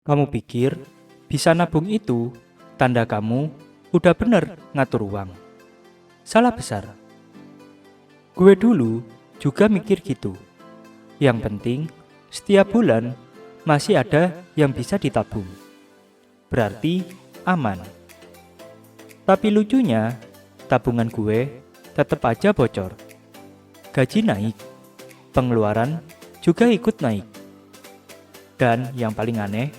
Kamu pikir bisa nabung itu tanda kamu udah bener ngatur uang? Salah besar. Gue dulu juga mikir gitu. Yang penting setiap bulan masih ada yang bisa ditabung. Berarti aman. Tapi lucunya tabungan gue tetap aja bocor. Gaji naik, pengeluaran juga ikut naik. Dan yang paling aneh,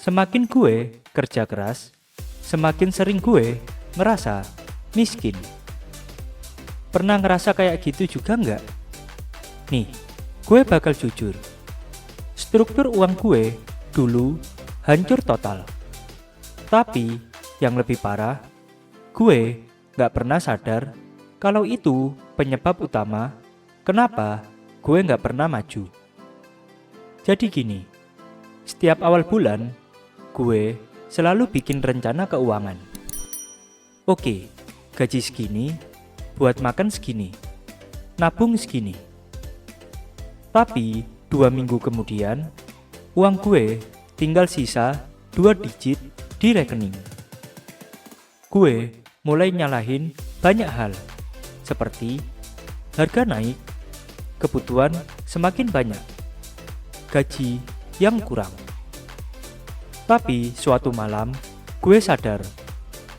semakin gue kerja keras, semakin sering gue ngerasa miskin. Pernah ngerasa kayak gitu juga nggak? Nih, gue bakal jujur. Struktur uang gue dulu hancur total. Tapi yang lebih parah, gue nggak pernah sadar kalau itu penyebab utama kenapa gue nggak pernah maju. Jadi gini, setiap awal bulan, gue selalu bikin rencana keuangan. Oke, gaji segini, buat makan segini, nabung segini. Tapi 2 minggu kemudian, uang gue tinggal sisa 2 digit di rekening. Gue mulai nyalahin banyak hal, seperti harga naik, kebutuhan semakin banyak, gaji yang kurang. Tapi suatu malam, gue sadar,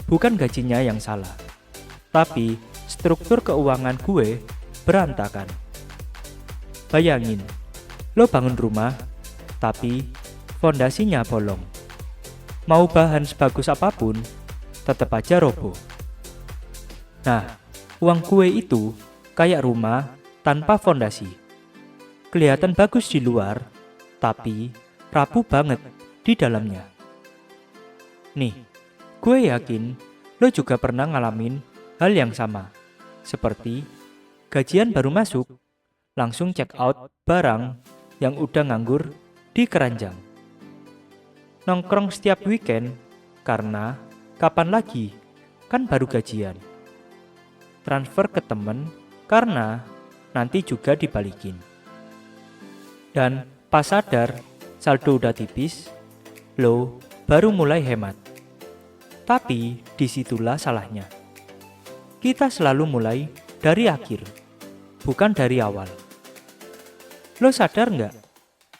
bukan gajinya yang salah, tapi struktur keuangan gue berantakan. Bayangin, lo bangun rumah, tapi fondasinya bolong. Mau bahan sebagus apapun, tetap aja roboh. Nah, uang gue itu kayak rumah tanpa fondasi. Kelihatan bagus di luar, tapi rapuh banget di dalamnya. Nih, gue yakin lo juga pernah ngalamin hal yang sama. Seperti gajian baru masuk, langsung check out barang yang udah nganggur di keranjang. Nongkrong setiap weekend karena kapan lagi, kan baru gajian. Transfer ke temen karena nanti juga dibalikin. Dan pas sadar saldo udah tipis, lo baru mulai hemat. Tapi disitulah salahnya. Kita selalu mulai dari akhir, bukan dari awal. Lo sadar nggak?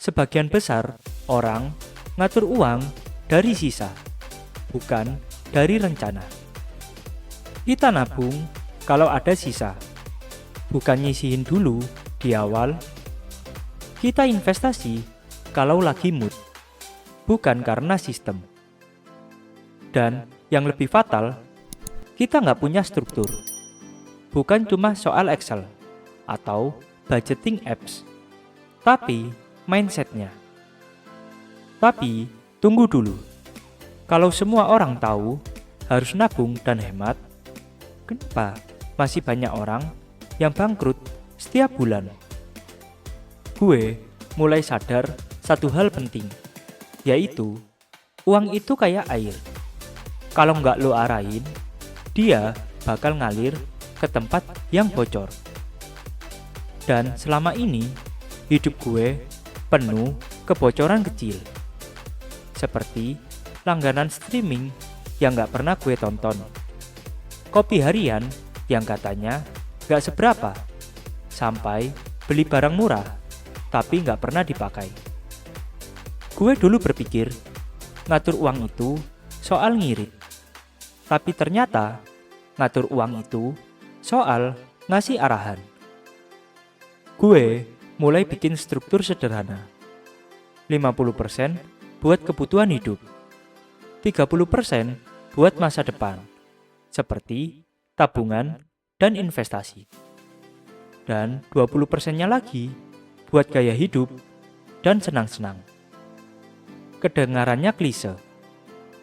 Sebagian besar orang ngatur uang dari sisa, bukan dari rencana. Kita nabung kalau ada sisa, bukan nyisihin dulu di awal. Kita investasi kalau lagi mood, bukan karena sistem. Dan yang lebih fatal, kita nggak punya struktur. Bukan cuma soal Excel atau budgeting apps, tapi mindsetnya. Tapi tunggu dulu, kalau semua orang tahu harus nabung dan hemat, kenapa masih banyak orang yang bangkrut setiap bulan? Gue mulai sadar satu hal penting, yaitu uang itu kayak air. Kalau nggak lo arahin, dia bakal ngalir ke tempat yang bocor. Dan selama ini, hidup gue penuh kebocoran kecil. Seperti langganan streaming yang nggak pernah gue tonton. Kopi harian yang katanya nggak seberapa. Sampai beli barang murah, tapi nggak pernah dipakai. Gue dulu berpikir, ngatur uang itu soal ngirit. Tapi ternyata, ngatur uang itu soal ngasih arahan. Gue mulai bikin struktur sederhana. 50% buat kebutuhan hidup. 30% buat masa depan. Seperti tabungan dan investasi. Dan 20%-nya lagi buat gaya hidup dan senang-senang. Kedengarannya klise,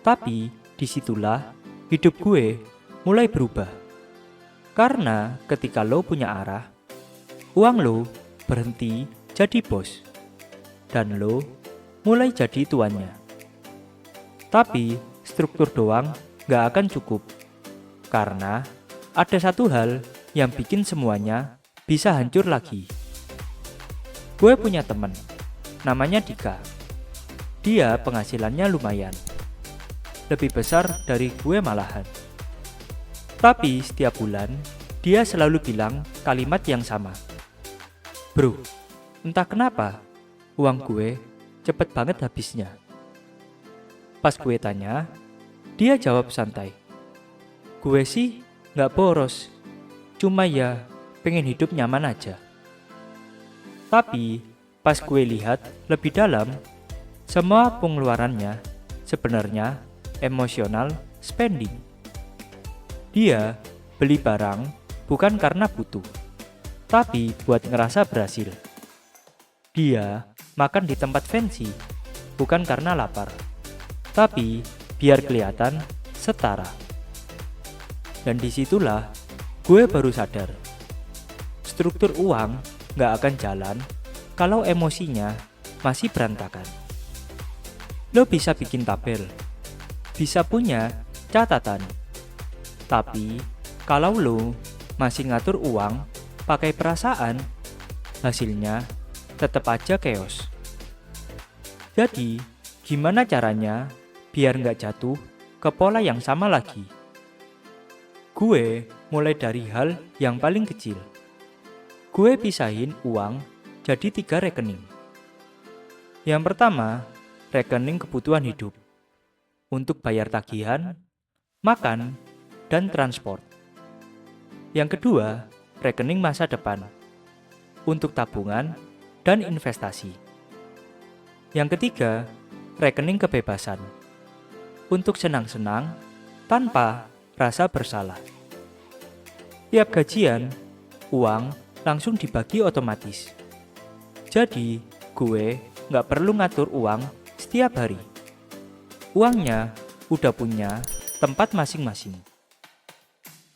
tapi disitulah hidup gue mulai berubah. Karena ketika lo punya arah, uang lo berhenti jadi bos, dan lo mulai jadi tuannya. Tapi struktur doang gak akan cukup, karena ada satu hal yang bikin semuanya bisa hancur lagi. Gue punya teman, namanya Dika. Dia penghasilannya lumayan, lebih besar dari gue malahan. Tapi setiap bulan, dia selalu bilang kalimat yang sama. Bro, entah kenapa, uang gue cepet banget habisnya. Pas gue tanya, dia jawab santai. Gue sih nggak boros, cuma ya pengen hidup nyaman aja. Tapi pas gue lihat lebih dalam, semua pengeluarannya sebenarnya emosional spending. Dia beli barang bukan karena butuh, tapi buat ngerasa berhasil. Dia makan di tempat fancy bukan karena lapar, tapi biar kelihatan setara. Dan disitulah gue baru sadar, struktur uang gak akan jalan kalau emosinya masih berantakan. Lo bisa bikin tabel, bisa punya catatan, tapi kalau lo masih ngatur uang pakai perasaan, hasilnya tetap aja chaos. Jadi, gimana caranya biar nggak jatuh ke pola yang sama lagi? Gue mulai dari hal yang paling kecil. Gue pisahin uang jadi 3 rekening. Yang pertama, rekening kebutuhan hidup. Untuk bayar tagihan, makan, dan transport. Yang kedua, rekening masa depan. Untuk tabungan dan investasi. Yang ketiga, rekening kebebasan. Untuk senang-senang tanpa rasa bersalah. Tiap gajian, uang langsung dibagi otomatis. Jadi, gue nggak perlu ngatur uang setiap hari. Uangnya udah punya tempat masing-masing.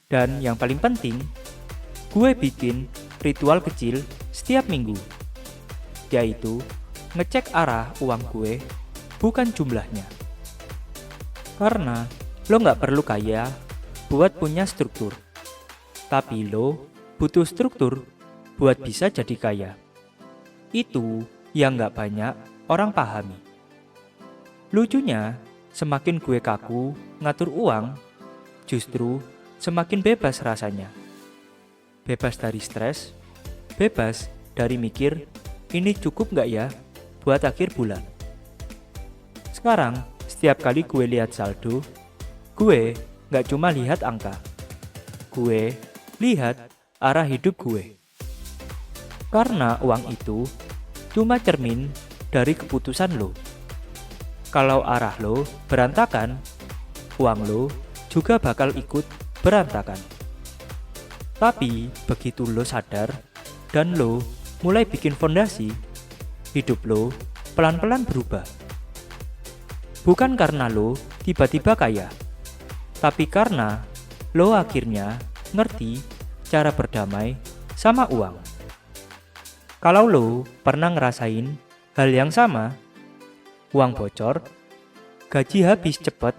Dan yang paling penting, gue bikin ritual kecil setiap minggu, yaitu ngecek arah uang gue, bukan jumlahnya. Karena lo nggak perlu kaya buat punya struktur, tapi lo butuh struktur buat bisa jadi kaya. Itu yang nggak banyak orang pahami. Lucunya, semakin gue kaku ngatur uang, justru semakin bebas rasanya. Bebas dari stres, bebas dari mikir, ini cukup nggak ya buat akhir bulan. Sekarang, setiap kali gue lihat saldo, gue nggak cuma lihat angka. Gue lihat arah hidup gue. Karena uang itu cuma cermin dari keputusan lo. Kalau arah lo berantakan, uang lo juga bakal ikut berantakan. Tapi begitu lo sadar dan lo mulai bikin fondasi, hidup lo pelan-pelan berubah. Bukan karena lo tiba-tiba kaya, tapi karena lo akhirnya ngerti cara berdamai sama uang. Kalau lo pernah ngerasain hal yang sama, uang bocor, gaji habis cepet,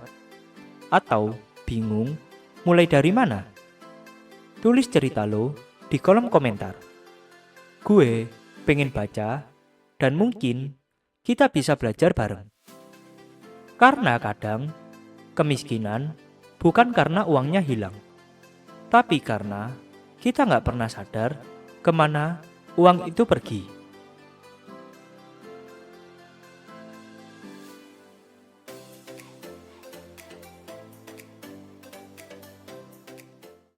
atau bingung mulai dari mana? Tulis cerita lo di kolom komentar. Gue pengen baca dan mungkin kita bisa belajar bareng. Karena kadang kemiskinan bukan karena uangnya hilang, tapi karena kita nggak pernah sadar kemana uang itu pergi.